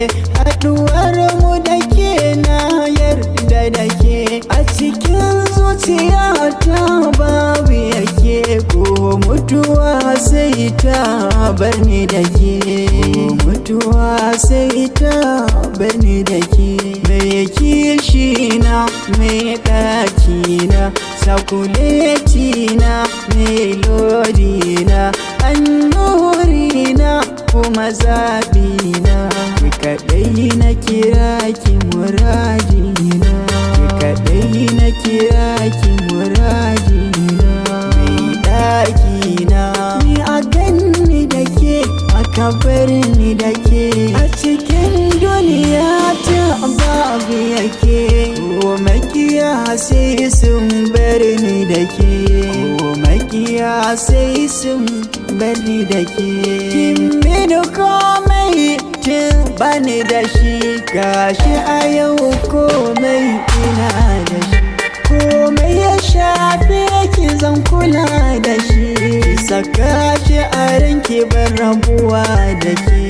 haɗuwar mu da ke na yarda da ke a cikin zuciya ta babu yake ko mutuwa sai ta bar ni da ke mutuwa sai ta bar ni da ke mai kishi na mai ɗaki na sakuleti na mai lodi na annuri na kuma zaɓi na ki kaɗai na kira ki muradina ki kaɗai na kira ki muradina mai ɗaki na ni a ganni da ke aka bar ni da ke a cikin duniya ta babu yake ko makiya sai sun bar ni da ke ko makiya sai sun bar ni da ke kin mini komai tun bani da shi gashi a yau komai ina da shi komai ya shafe ki zan kula da shi saka shi a ranki ban rabuwa da ke